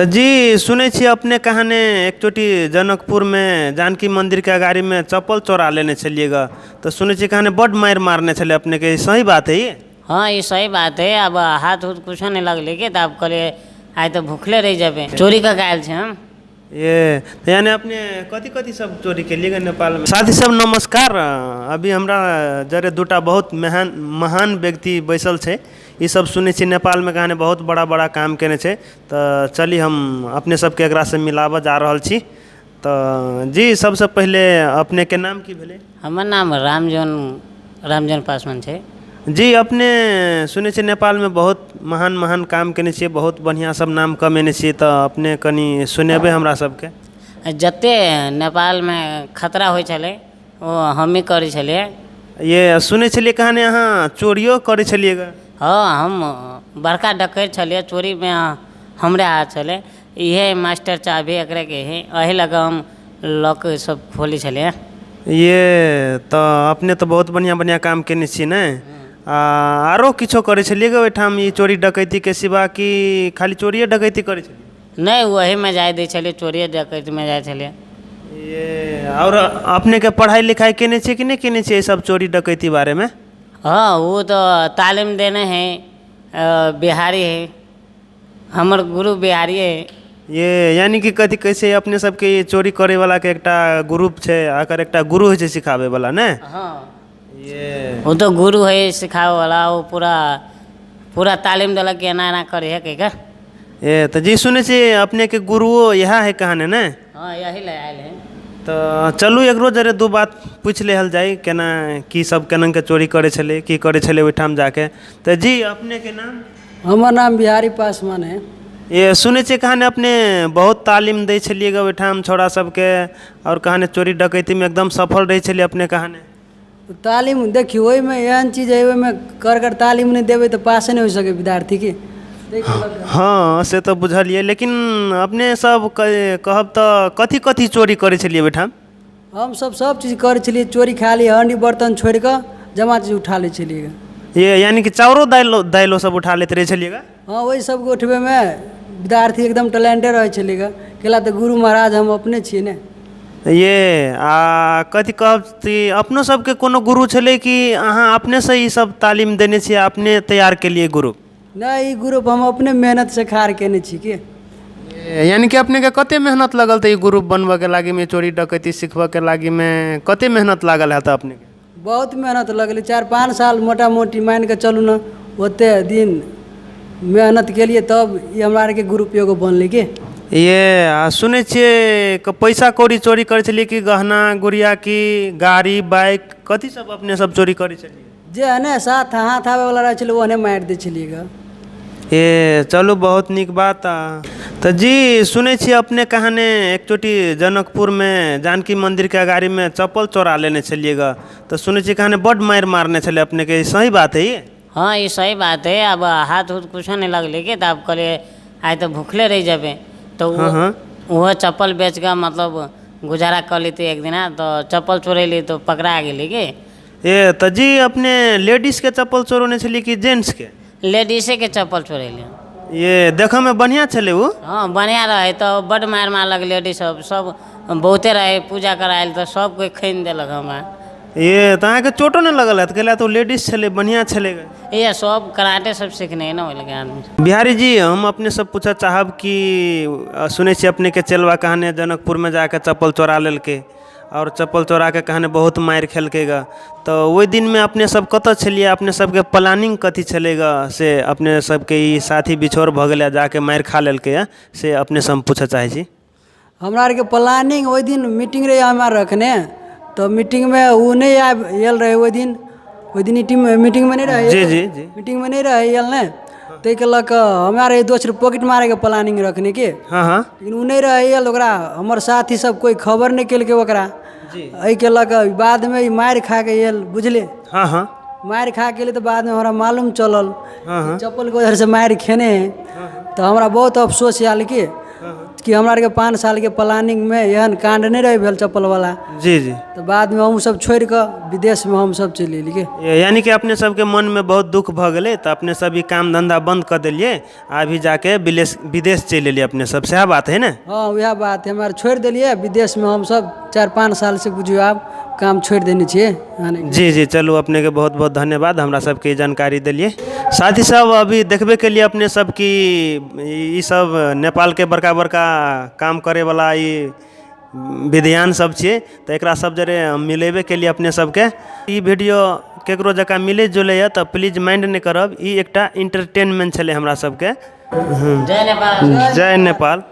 तो जी सुने छी अपने कहाने एक चोटी जनकपुर में जानकी मंदिर के अगाड़ी में चप्पल चोरा लेने चलिएगा। तो सुने छी कहाने बड मार मारने चले अपने के, सही बात है ये? हाँ ये सही बात है। अब हाथ उथ कुछ नहीं लगले के, तो आप कहले आज तो भूखले रह जाबे, चोरी का गायल छे हम। ये तो यानी अपने कथी कथी सब चोरी के लिए नेपाल में? साथी सब नमस्कार। अभी हमरा जरे दूटा बहुत महान व्यक्ति बैसल छे, ये सब सुने छी नेपाल में कहाने बहुत बड़ा बड़ा काम केने छे। तो चली हम अपने सबके एकरा से मिलाव जा रहल छी। तो जी सबसे पहले अपने के नाम की भेले? हमर नाम रामजन पासवान छे। जी अपने सुने छी नेपाल में बहुत महान काम केने छिए, बहुत बढ़िया सब नाम कमेने छिए। तो अपने कनी सुनेबे हमरा सबके? जते नेपाल में खतरा होय छले वो हम ही करे छले। ये सुने छलिए कहानी अहाँ चोरियो करे छलिएगा? हाँ हम बड़का डकैत छलिए, चोरी में हमरे हाथ छले। इहे मास्टर चाबी एकरे के है, अही लगा हम लॉक सब खोली छले। ये तो अपने तो बहुत बढ़िया काम केने छी ने। आरो किछो करे छलिएगा ओइठाम ई चोरी डकैती के सिवा, कि खाली चोरिए डकैती करे छलिए? नहीं वही में जाए दे छले, चोरी डकैती में जाए छले। ये और अपने के पढ़ाई लिखाई केने छी कि नहीं केने छी सब चोरी डकैती बारे में? हाँ वो तो तालीम देने हैं, बिहारी है, हमर गुरु बिहारी है। ये यानी कि कथी कैसे अपने सबके ये चोरी करे वाला के एकटा ग्रुप छे, आकर एकटा गुरु है सिखावे वाला ने? हाँ ये वो तो गुरु है सिखावे वाला, वो पूरा तालीम दिलक कि एना एना करे है का। ये तो जी सुने छी अपने के गुरुओ यहाँ है कहाने ने? हाँ यही ले आयल है। तो चलू एक रोज जरे दू बात पूछ लेहल जाए, केना की सब केना के चोरी करे छले, की करे छले ओइठाम जाके। तो जी अपने के नाम? हमार नाम बिहारी पासवान है। ये सुने छी कहाने अपने बहुत तालीम दे छलिएगा ओइठाम छोरा सबके, और कहाने चोरी डकैती में एकदम सफल रहे छलिए अपने कहाने? तालीम देखिए वही में एहन चीज़ है, में कर तालीम नहीं देवे तो पास नहीं हो सके विद्यार्थी के। हाँ से तो बुझलिए, लेकिन अपने सब कहब तो कथी कथी चोरी करे छलिए ओइठाम? हम सब चीज़ करे छलिए, चोरी खा लिए, हंडी बर्तन छोड़ कर जमा चीज उठा ले छलिएगा। ये यानी कि चाउरो दाइलो सब उठा लेते रहे छलिएगा? हाँ वही सब को उठबे में विद्यार्थी एकदम टैलेंटेड रहे छलिएगा, केला तो गुरु महाराज हम अपने छिए ने। ये कथी कहब कि अपनो सबके कोनो गुरु छले कि अहाँ अपने से ही सब तालीम देने छिए, अपने तैयार के लिए गुरु? नहीं ग्रुप हम अपने मेहनत से खार केने छी के। यानी कि अपने के कते मेहनत लगल तो ये ग्रुप बनबे के लागी में, चोरी डकैती सीखबे के लागी में कते मेहनत लागल है? तो अपने के बहुत मेहनत लगल, 4-5 साल मोटा मोटी मान के चलू ना, ओते दिन मेहनत के लिए तब ये हमारे के ग्रुप एगो बनले के। ये सुने छिए पैसा कौड़ी चोरी करे छलिए कि गहना गुड़िया की गाड़ी बाइक कथी सब अपने सब चोरी करे छलिए? जे है ना साथ हाथ आवे वाला रहे छले वो ने मार दे छलिएगा। ये चलो बहुत निक बात। तो जी सुने छी अपने कहाने एक चोटी जनकपुर में जानकी मंदिर के अगाड़ी में चप्पल चोरा लेने चलिएगा। तो सुने छी कहाने बड मार मारने चले अपने के, सही बात है ये? हाँ ये सही बात है। अब हाथ उथ कुछ नहीं लगले के, तो आप कहले आज तो भूखले रह जाबे, तो वो चप्पल बेच कर मतलब गुजारा कर लेते एक दिन। तो चप्पल चोरेली तो पकड़ा गेली के। ये तो जी अपने लेडीज के चप्पल चोरने छलिए कि जेंट्स के? लेडीसे के चप्पल चोरेली। ये देखो में बढ़िया छले वो? हाँ बढ़िया रहे, तो बड मार लग लेडीज सब बहुते रहे, पूजा करायल तो सब कोई खीन दिलक हमारा। ये तो अहाँ के चोटो नहीं लगल है? कहला तो लेडीज छले बढ़िया छलेगा। ये सब कराटे सब सीखने है ना वो लगे आदमी। बिहारी जी हम अपने सब पूछा चाहब कि सुने छी अपने के चलवा कहाने जनकपुर में जाके चप्पल चोरा लेल के, और चप्पल चोरा के कहाने बहुत मार खेलकेगा। तो वही दिन में अपने सब कत छलिए, अपने सबके प्लानिंग कथी छलेगा से अपने सबके ई साथी बिछोर भ गया जाके मार खा लेलके से अपने से हम पूछे चाहे छी? हमरा के प्लानिंग वही दिन मीटिंग रहे हमारे रखने, तो मीटिंग में वो नहीं आयल रहे वही दिन मीटिंग में नहीं रहे। जी जी जी मीटिंग में नहीं रहे यल ने, तो कहलक हमारे दोस्त पॉकेट मारे के प्लानिंग रखने के। हाँ हाँ लेकिन वो नहीं रहे यल, ओकरा हमर साथी सब कोई खबर नहीं केलके ओकरा। अई कहलक बाद में मार खा के यल, बुझले? हाँ हाँ मार खा के लिए तो बाद में हमारा मालूम चलल हाँ चप्पल के वजह से मार खेने हैं। तो हमारा बहुत अफसोस आयल कि कि हमरा आरके 5 साल के प्लानिंग में एहन कांड नहीं रहे भेल चप्पल वाला। जी जी। तो बाद में हम सब छोड़ कर विदेश में हम सब चलि एलिए। यानी कि अपने सबके मन में बहुत दुख भ गए तो अपने सब ई काम धंधा बंद कर दिलिए, अभी जाके विदेश चल एलिए अपने सब, सह बात है ना? हाँ वह बात है, हमारे छोड़ दिलिए विदेश में हम सब 4-5 साल से बुझियो आप काम छोड़ देने चाहिए। जी जी, चलू अपने के बहुत बहुत धन्यवाद हमरा सबके जानकारी दिलिए। साथी सब अभी देखबे के लिए अपने सब की ई सब नेपाल के बड़का बड़का काम करे वाला ई विद्यान सब छे, तो एकरा सब जरे मिलेबे के लिए अपने सबके ई वीडियो केकरो जका मिले जुले है तो प्लीज माइंड नहीं करब, ई एकटा इंटरटेनमेंट छले हमरा सबके। जय नेपाल। जय नेपाल।